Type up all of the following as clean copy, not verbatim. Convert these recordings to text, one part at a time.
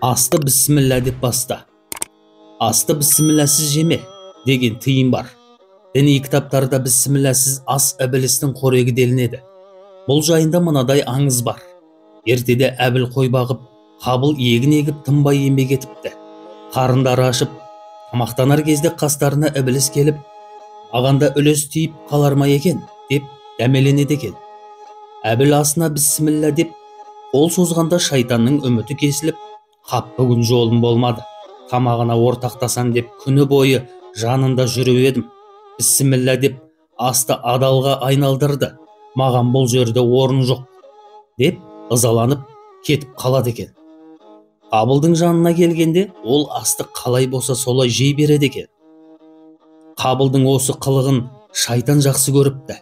Асты бісміллә деп баста. Асты бісмілләсіз жеме деген тыйым бар. Діни кітаптарда бісмілләсіз ас ібілістің қорегі делінеді. Бұл жайында мынадай аңыз бар. Ертеде әбіл қой бағып, қабыл егін егіп тынбай еңбек етіпті. Қарындары ашып, тамақтанар кезде қастарына ібіліс келіп, ағанда үлес тиіп қалар ма екен деп дәмеленеді екен. Әбіл асына бісміллә деп қол созғанда шайтанның үміті кесіліп, қап бүгін жолым болмады, тамағына ортақтасам деп күні бойы жанында жүріп едім. Бісміллә деп асты адалға айналдырды, маған бұл жерде орын жоқ деп ызаланып кетіп қалады екен. Қабылдың жанына келгенде ол асты қалай болса солай жей береді екен. Қабылдың осы қылығын шайтан жақсы көріпті.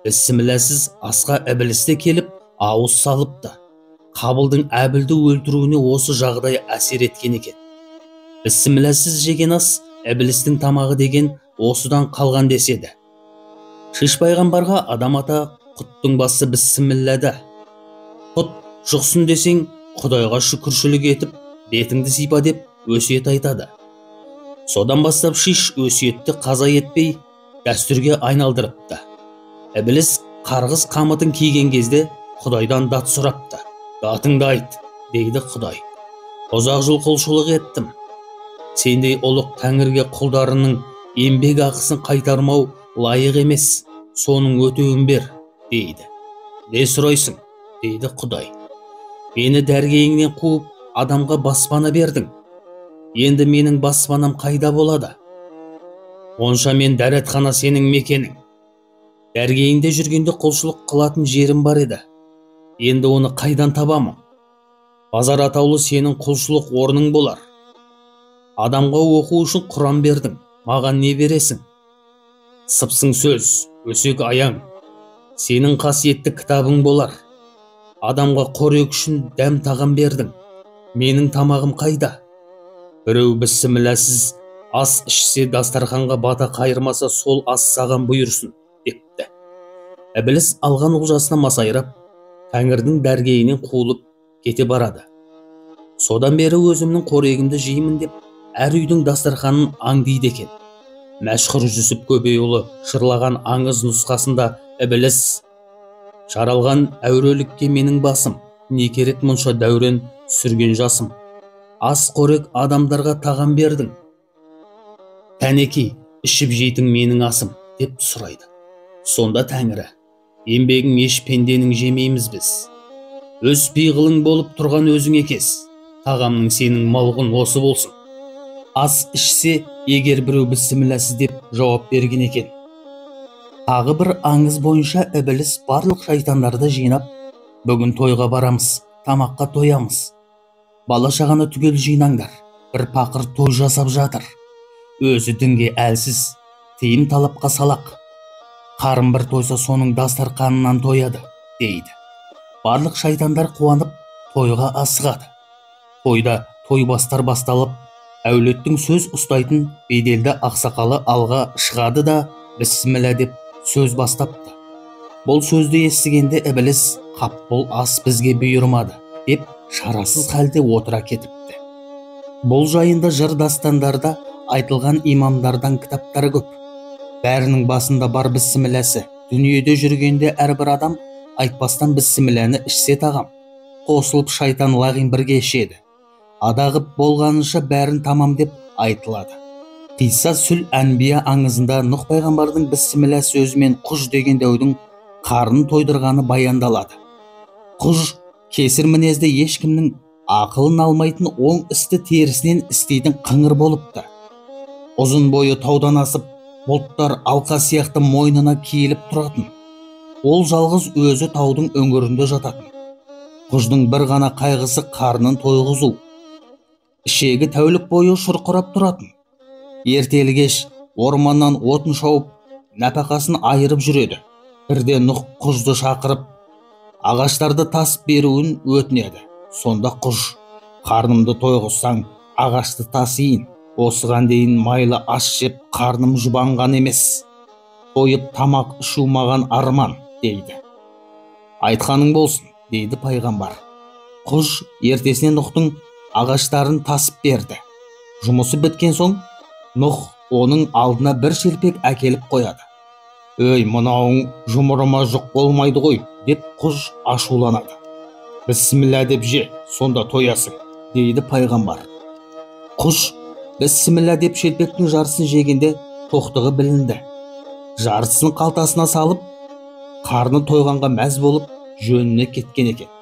Бісмілләсіз асқа ібілісте келіп ауыз салыпты. Қабылдың әбілді өлтіруіне осы жағдай әсер еткен екен. Бісмілләсіз жеген ас ібілістің тамағы деген осыдан қалған деседі. Шиш пайғамбарға адам ата құттың басы бісмілләда. Құт жұқсын десең, Құдайға шүкіршілік етіп, бетіңді сипа деп өсиет айтады. Содан бастап Шиш өсиетті қаза етпей, дәстүрге айналдырыпты. Ібіліс қарғыс қамытын киген кезде Құдайдан дат сұрапты. Датыңды айт, дейді Құдай. Ұзақ жыл құлшылық еттім. Сендей ұлық Тәңірге құлдарының еңбек ақысын қайтармау лайық емес, соның өтеуін бер, дейді. Не сұрайсың, дейді Құдай. Мені дәргейіңнен қуып, адамға баспана бердің. Енді менің баспанам қайда болады? Онша мен дәретхана сенің мекенің. Дәргейіңде жүргенде құлшылық қылатын жерім бар еді. Енді оны қайдан табамын? Базар атаулы сенің құлшылық орның болар. Адамға оқу үшін Құран бердің. Маған не бересің? Сыпсың сөз, өсек аяң. Сенің қасиетті кітабың болар. Адамға қорек үшін дәм тағам бердің. Менің тамағым қайда? Біреу бісмілләсіз ас ішсе, дастарханға бата қайырмаса, сол ас саған бұйырсын, депті. Ібіліс алған олжасына масайрап, Тәңірдің дәргейінен қуылып кете барады. Содан бері өзімнің қорегімді жеймін деп, әр үйдің дастарханын аңдиды екен. Мәшһүр Жүсіп Көбейұлы шырлаған аңыз нұсқасында Ібіліс: жаралған әурелікке менің басым, не керек мұнша дәурен сүрген жасым. Ас қорек адамдарға тағам бердің. Тәнеки, ішіп жейтін менің асым, деп сұрайды. Сонда Тәңірі: еңбегің еш пенденің жемейміз біз. Өз пиғылың болып тұрған өзің екес. Тағамның сенің малғын осы болсын. Ас ішсе, егер біреу бісмілләсіз деп жауап берген екен. Тағы бір аңыз бойынша Ібіліс барлық шайтандарды жинап, бүгін тойға барамыз, тамаққа тоямыз. Бала шағаны түгел жинаңдар, бір пақыр той жасап жатыр. Өзі дінге әлсіз, тыйым талапқа салақ. Қарын бір тойса, соның дастарханынан тояды, дейді. Барлық шайтандар қуанып, тойға асығады. Тойда той бастар басталып, әулеттің сөз ұстайтын беделді ақсақалы алға шығады да бісміллә деп сөз бастапты. Бұл сөзді естігенде Ібіліс: қап, бұл ас бізге бұйырмады, деп шарасыз халде отыра кетіпті. Бұл жайында жыр дастандарда айтылған имамдардан кітаптары көп. Бәрінің басында бар бісмілләсі. Дүниеде жүргенде әрбір адам айтпастан бісмілләні ішсе тағам, қосылып шайтан лағин бірге ішеді. Адағып болғанынша бәрін тамам деп айтылады. Қисса сүл әнбия аңызында Нұх пайғамбардың бісміллә сөзімен құж деген дәудің қарнын тойдырғаны баяндалады. Құж кесір мінезді, ешкімнің ақылын алмайтын, оң істі терісінен істейтін қыңыр болыпты. Ұзын бойы таудан асып, бұлттар алқа сияқты мойнына киіліп тұратын. Ол жалғыз өзі таудың өңірінде жататын. Құждың бір ғана қайғысы қарнын тойғызу. Ішегі тәулік бойы шұрқырап тұратын. Ертелі-кеш орманнан отын шауып, нәпақасын айырып жүреді. Бірде Нұх құжды шақырып, ағаштарды тас беруін өтінеді. Сонда құж: қарнымды тойғызсаң, ағашты тасиын. Осыған дейін майлы ас жеп, қарным жұбанған емес. Тойып тамақ ішу маған арман, дейді. Айтқаның болсын, дейді пайғамбар. Құж ертесіне Нұхтың ағаштарын тасып берді. Жұмысы біткен соң Нұх оның алдына бір шелпек әкеліп қояды. «Өй, мынауың жұмырыма жұқ болмайды ғой», деп құж ашуланады. «Бісміллә деп же, сонда тоясың», дейді пайғамбар. Құж бісміллә деп шелпектің жарысын жегенде тоқтығы білінді. Жарысын қалтасына салып, қарны тойғанға мәз болып жөніне кеткен екен.